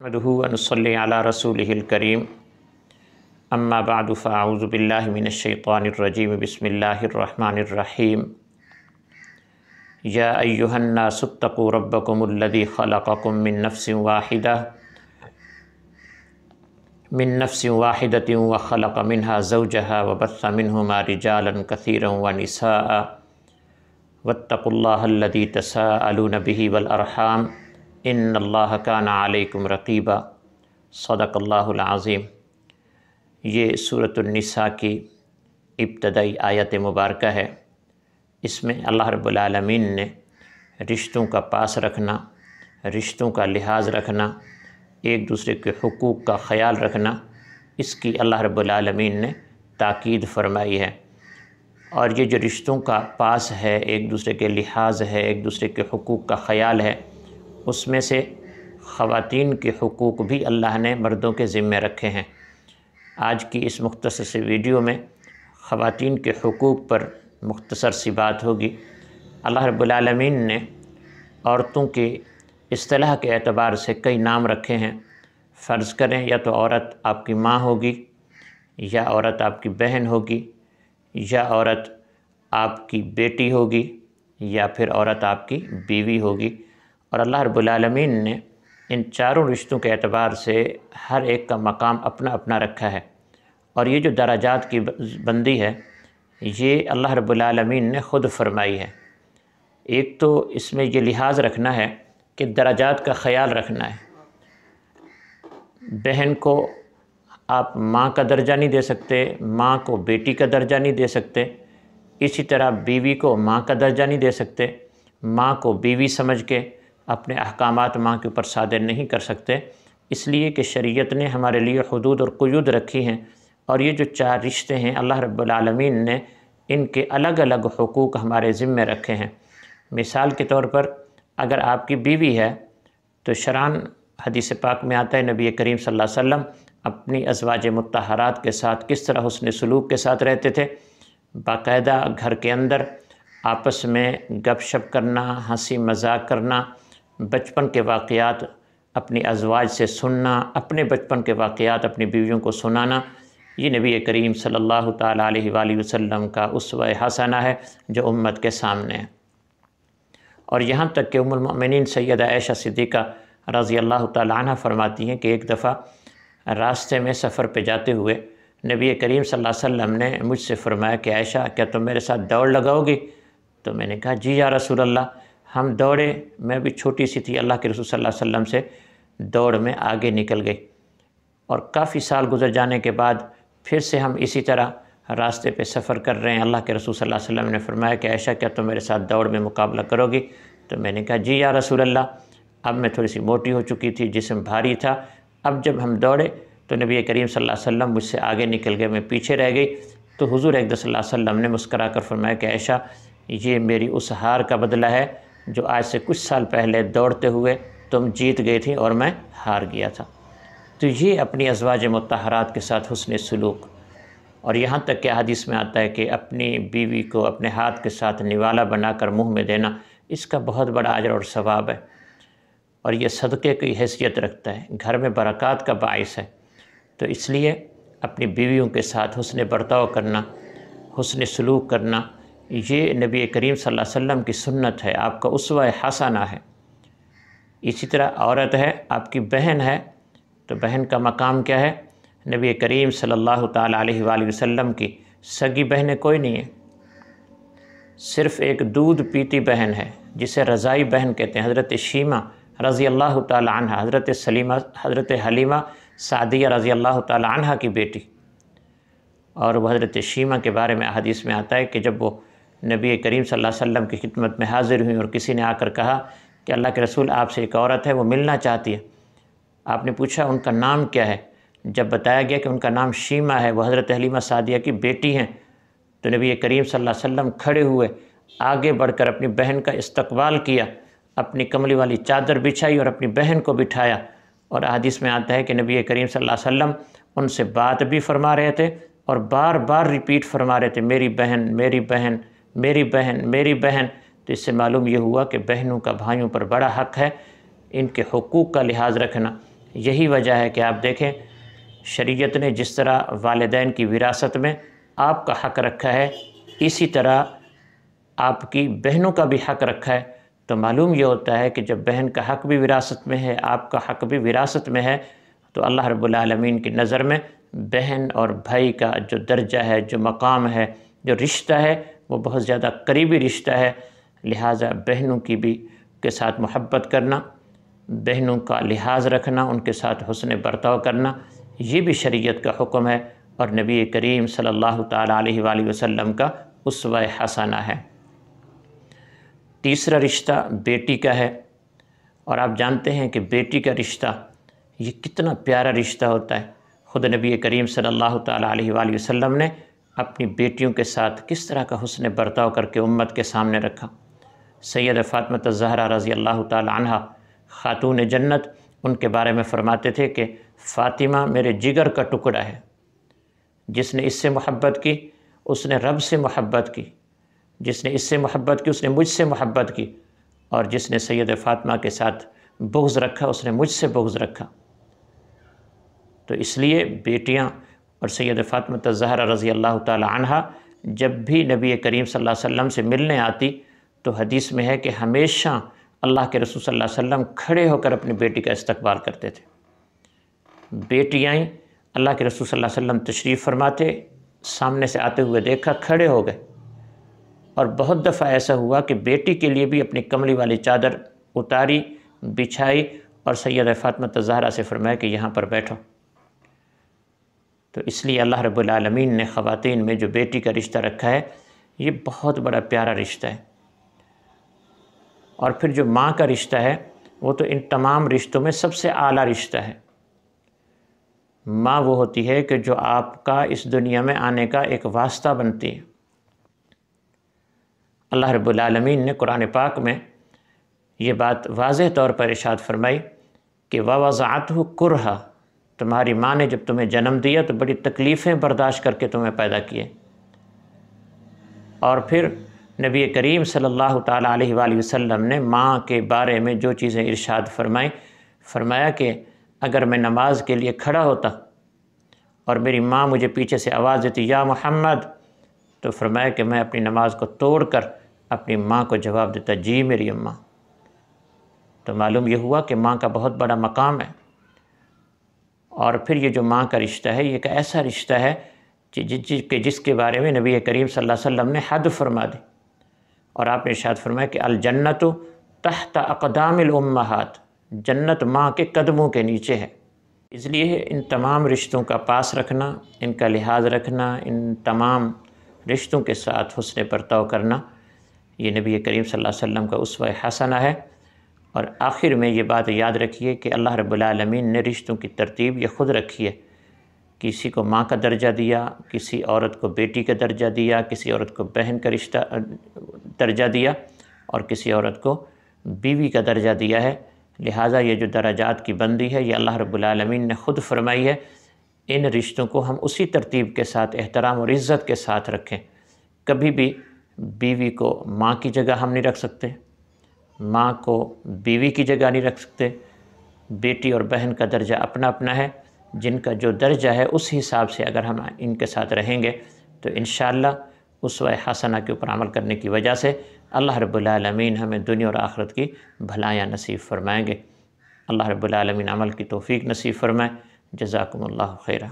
नहमदुहु व नुसल्ली अला रसूलिहिल करीम अम्मा बअदु फ़अऊज़ु बिल्लाहि मिनश्शैतानिर रजीम बिस्मिल्लाहिर रहमानिर रहीम या अय्युहन्नासुत्तक़ू रब्बकुमुल्लज़ी ख़लक़कुम मिन नफ्सिन वाहिदतिन व ख़लक़ मिन्हा ज़ौजहा व बस्स मिन्हुमा रिजालन कसीरन व निसाअ वत्तक़ुल्लाहल्लज़ी तसाअलून बिही वल अरहाम इन्नल्लाह काना अलैकुम रक़ीबा। सदक़ल्लाहुल अज़ीम। ये सूरतुन निसा की इब्तदाई आयत मुबारका है। इसमें अल्लाह रब्बुल आलमीन ने रिश्तों का पास रखना, रिश्तों का लिहाज रखना, एक दूसरे के हुकूक़ का ख़याल रखना, इसकी अल्लाह रब्बुल आलमीन ने ताकीद फरमाई है। और ये जो रिश्तों का पास है, एक दूसरे के लिहाज है, एक दूसरे के हुकूक़ का ख़याल है, उसमें से ख़वातीन के हुकूक़ भी अल्लाह ने मर्दों के ज़िम्मे रखे हैं। आज की इस मुख्तसर सी वीडियो में ख़वातीन के हुकूक़ पर मुख्तसर सी बात होगी। अल्लाह रब्बुल आलमीन ने औरतों के इस्तिलाह के एतबार से कई नाम रखे हैं। फ़र्ज़ करें या तो औरत आपकी माँ होगी, या औरत आपकी बहन होगी, या औरत आपकी बेटी होगी, या फिर औरत आपकी बीवी होगी। और अल्लाह रब्बुल आलमीन ने इन चारों रिश्तों के एतबार से हर एक का मकाम अपना अपना रखा है। और ये जो दराजात की बंदी है, ये अल्लाह रब्बुल आलमीन ने ख़ुद फरमाई है। एक तो इसमें ये लिहाज रखना है कि दराजात का ख़याल रखना है। बहन को आप माँ का दर्जा नहीं दे सकते, माँ को बेटी का दर्जा नहीं दे सकते। इसी तरह बीवी को माँ का दर्जा नहीं दे सकते। माँ को बीवी समझ के अपने अहकामात माँ के ऊपर सादिर नहीं कर सकते, इसलिए कि शरीयत ने हमारे लिए हुदूद और क़ुयूद रखी हैं। और ये जो चार रिश्ते हैं, अल्लाह रब्बुल आलमीन ने इनके अलग अलग हुकूक़ हमारे ज़िम्मे रखे हैं। मिसाल के तौर पर अगर आपकी बीवी है तो शरान हदीस पाक में आता है, नबी करीम सल्लल्लाहु अलैहि वसल्लम अपनी अज़वाज मुत्तहरात के साथ किस तरह हुस्न सलूक के साथ रहते थे। बाकायदा घर के अंदर आपस में गपशप करना, हंसी मजाक करना, बचपन के वाक़यात अपनी अज़वाज से सुनना, अपने बचपन के वाक़यात अपनी बीवियों को सुनाना, ये नबी करीम सल्लल्लाहु ताला अलैहि वसल्लम का उसवा हसना है जो उम्मत के सामने है। और यहाँ तक कि उम्मुल मोमिनीन सैयदा आयशा सिद्दीक़ा रज़ी अल्लाह ताला अन्हा फरमाती हैं कि एक दफ़ा रास्ते में सफ़र पे जाते हुए नबी करीम सल्लल्लाहु अलैहि वसल्लम ने मुझसे फ़रमाया कि आयशा, क्या तुम मेरे साथ दौड़ लगाओगी? तो मैंने कहा जी या रसूल अल्लाह। हम दौड़े, मैं भी छोटी सी थी, अल्लाह के रसूल सल्लल्लाहु अलैहि वसल्लम से दौड़ में आगे निकल गई। और काफ़ी साल गुजर जाने के बाद फिर से हम इसी तरह रास्ते पे सफ़र कर रहे हैं। अल्लाह के रसूल सल्लल्लाहु अलैहि वसल्लम ने फरमाया कि आयशा, क्या तुम मेरे साथ दौड़ में मुकाबला करोगी? तो मैंने कहा जी या रसूल अल्लाह। अब मैं थोड़ी सी मोटी हो चुकी थी, जिस्म भारी था। अब जब हम दौड़े तो नबी करीम सल्लल्लाहु अलैहि वसल्लम मुझसे आगे निकल गए, मैं पीछे रह गई। तो हुज़ूर अक़दस सल्लल्लाहु अलैहि वसल्लम ने मुस्करा कर फरमाया कि आयशा, ये मेरी उस हार का बदला है जो आज से कुछ साल पहले दौड़ते हुए तुम जीत गई थी और मैं हार गया था। तो ये अपनी अज़वाज मुत्तहरात के साथ हुस्न सलूक। और यहाँ तक कि हदीस में आता है कि अपनी बीवी को अपने हाथ के साथ निवाला बनाकर मुँह में देना, इसका बहुत बड़ा अजर और सवाब है। और ये सदक़े की हैसियत रखता है, घर में बरक़ात का बाइस है। तो इसलिए अपनी बीवियों के साथ हुस्न बर्ताव करना, हुस्न सलूक करना, ये नबी करीम सल्लल्लाहु अलैहि वसल्लम की सुन्नत है, आपका उसवा हसना है। इसी तरह औरत है, आपकी बहन है, तो बहन का मकाम क्या है? नबी करीम सल्लल्लाहु ताला अलैहि वसल्लम की सगी बहनें कोई नहीं है, सिर्फ़ एक दूध पीती बहन है जिसे रज़ाई बहन कहते हैं। हज़रत शीमा रज़ी अल्लाह ताला अन्हा, हज़रत हलीमा सादिया रज़ी अल्लाह ताला अन्हा की बेटी। और वह हज़रत शीमा के बारे में हदीस में आता है कि जब वो नबी करीम सल्लल्लाहु अलैहि वसल्लम की खिदमत में हाज़िर हुई और किसी ने आकर कहा कि अल्लाह के रसूल, आपसे एक औरत है, वो मिलना चाहती है। आपने पूछा उनका नाम क्या है? जब बताया गया कि उनका नाम शीमा है, वह हज़रत हलीमा सादिया की बेटी हैं, तो नबी करीम सल्लल्लाहु अलैहि वसल्लम खड़े हुए, आगे बढ़कर अपनी बहन का इस्तकबाल किया, अपनी कमली वाली चादर बिछाई और अपनी बहन को बिठाया। और हदीस में आता है कि नबी करीम सल्लल्लाहु अलैहि वसल्लम उनसे बात भी फरमा रहे थे और बार बार रिपीट फरमा रहे थे, मेरी बहन, मेरी बहन, मेरी बहन, मेरी बहन। तो इससे मालूम ये हुआ कि बहनों का भाइयों पर बड़ा हक़ है, इनके हुकूक़ का लिहाज रखना, یہی وجہ ہے کہ آپ دیکھیں شریعت نے جس طرح والدین کی وراثت میں آپ کا حق رکھا ہے، اسی طرح آپ کی بہنوں کا بھی حق رکھا ہے۔ تو معلوم یہ ہوتا ہے کہ جب بہن کا حق بھی وراثت میں ہے، آپ کا حق بھی وراثت میں ہے، تو اللہ رب العالمین کی نظر میں بہن اور بھائی کا جو درجہ ہے، جو مقام ہے، جو رشتہ ہے، وہ بہت زیادہ قریبی رشتہ ہے۔ لہٰذا بہنوں کی بھی کے ساتھ محبت کرنا، بہنوں کا لحاظ رکھنا، ان کے ساتھ حسن برتاؤ کرنا، یہ بھی شریعت کا حکم ہے اور نبی کریم صلی اللہ تعالیٰ علیہ وآلہ وسلم کا اسوہ حسنہ ہے۔ تیسرا رشتہ بیٹی کا ہے، اور آپ جانتے ہیں کہ بیٹی کا رشتہ یہ کتنا پیارا رشتہ ہوتا ہے۔ خود نبی کریم صلی اللہ تعالیٰ علیہ وآلہ وسلم نے اپنی بیٹیوں کے ساتھ کس طرح کا حسن برتاؤ کر کے امت کے سامنے رکھا۔ سیدہ فاطمہ الزہرا رضی اللہ تعالیٰ عنہا خاتون جنت، ان کے بارے میں فرماتے تھے کہ فاطمہ میرے جگر کا ٹکڑا ہے، جس نے اس سے محبت کی اس نے رب سے محبت کی، جس نے اس سے محبت کی اس نے مجھ سے محبت کی، اور جس نے سید فاطمہ کے ساتھ بغض رکھا اس نے مجھ سے بغض رکھا۔ تو اس لیے بیٹیاں اور سید فاطمہ الزہرا رضی اللہ تعالی عنہا جب بھی نبی کریم صلی اللہ علیہ وسلم سے ملنے آتی تو حدیث میں ہے کہ ہمیشہ اللہ کے رسول صلی اللہ علیہ وسلم کھڑے ہو کر اپنی بیٹی کا استقبال کرتے تھے۔ بیٹیاں اللہ کے رسول صلی اللہ علیہ وسلم تشریف فرماتے، سامنے سے آتے ہوئے دیکھا، کھڑے ہو گئے، اور بہت دفعہ ایسا ہوا کہ بیٹی کے لیے بھی اپنی کملی والی چادر اتاری، بچھائی، اور سیدہ فاطمہ الزہرا سے فرمایا کہ یہاں پر بیٹھو۔ تو اس لیے اللہ رب العالمین نے خواتین میں جو بیٹی کا رشتہ رکھا ہے یہ بہت بڑا پیارا رشتہ ہے۔ اور پھر جو ماں کا رشتہ ہے وہ تو ان تمام رشتوں میں سب سے اعلیٰ رشتہ ہے۔ ماں وہ ہوتی ہے کہ جو آپ کا اس دنیا میں آنے کا ایک واسطہ بنتی ہے۔ اللہ رب العالمین نے قرآن پاک میں یہ بات واضح طور پر ارشاد فرمائی کہ وَوَضَعَتْهُ كُرْهًا، تمہاری ماں نے جب تمہیں جنم دیا تو بڑی تکلیفیں برداشت کر کے تمہیں پیدا کیے۔ اور پھر نبی کریم صلی اللہ تعالیٰ علیہ وآلہ وسلم نے ماں کے بارے میں جو چیزیں ارشاد فرمائیں، فرمایا کہ اگر میں نماز کے لیے کھڑا ہوتا اور میری ماں مجھے پیچھے سے آواز دیتی یا محمد، تو فرمایا کہ میں اپنی نماز کو توڑ کر اپنی ماں کو جواب دیتا جی میری اماں۔ تو معلوم یہ ہوا کہ ماں کا بہت بڑا مقام ہے۔ اور پھر یہ جو ماں کا رشتہ ہے یہ ایک ایسا رشتہ ہے کہ جس کے بارے میں نبی کریم صلی اللہ علیہ وسلم نے حد فرما دی، اور آپ نے ارشاد فرمایا کہ الجنت تحت اقدام الامہات، جنت ماں کے قدموں کے نیچے ہے۔ اس لیے ان تمام رشتوں کا پاس رکھنا، ان کا لحاظ رکھنا، ان تمام رشتوں کے ساتھ حسن برتاؤ کرنا، یہ نبی کریم صلی اللہ علیہ وسلم کا اسوہ حسنہ ہے۔ اور آخر میں یہ بات یاد رکھیے کہ اللہ رب العالمین نے رشتوں کی ترتیب یہ خود رکھی ہے، کسی کو ماں کا درجہ دیا، کسی عورت کو بیٹی کا درجہ دیا، کسی عورت کو بہن کا رشتہ درجہ دیا، اور کسی عورت کو بیوی کا درجہ دیا ہے۔ لہٰذا یہ جو درجات کی بندی ہے یہ اللہ رب العالمین نے خود فرمائی ہے۔ ان رشتوں کو ہم اسی ترتیب کے ساتھ احترام اور عزت کے ساتھ رکھیں۔ کبھی بھی بیوی کو ماں کی جگہ ہم نہیں رکھ سکتے، ماں کو بیوی کی جگہ نہیں رکھ سکتے۔ بیٹی اور بہن کا درجہ اپنا اپنا ہے، جن کا جو درجہ ہے اس حساب سے اگر ہم ان کے ساتھ رہیں گے تو انشاءاللہ اسوہ حسنہ کے اوپر عمل کرنے کی وجہ سے اللہ رب العالمین ہمیں دنیا اور آخرت کی بھلائیاں نصیب فرمائیں گے۔ اللہ رب العالمین عمل کی توفیق نصیب فرمائے۔ جزاکم اللہ خیرہ۔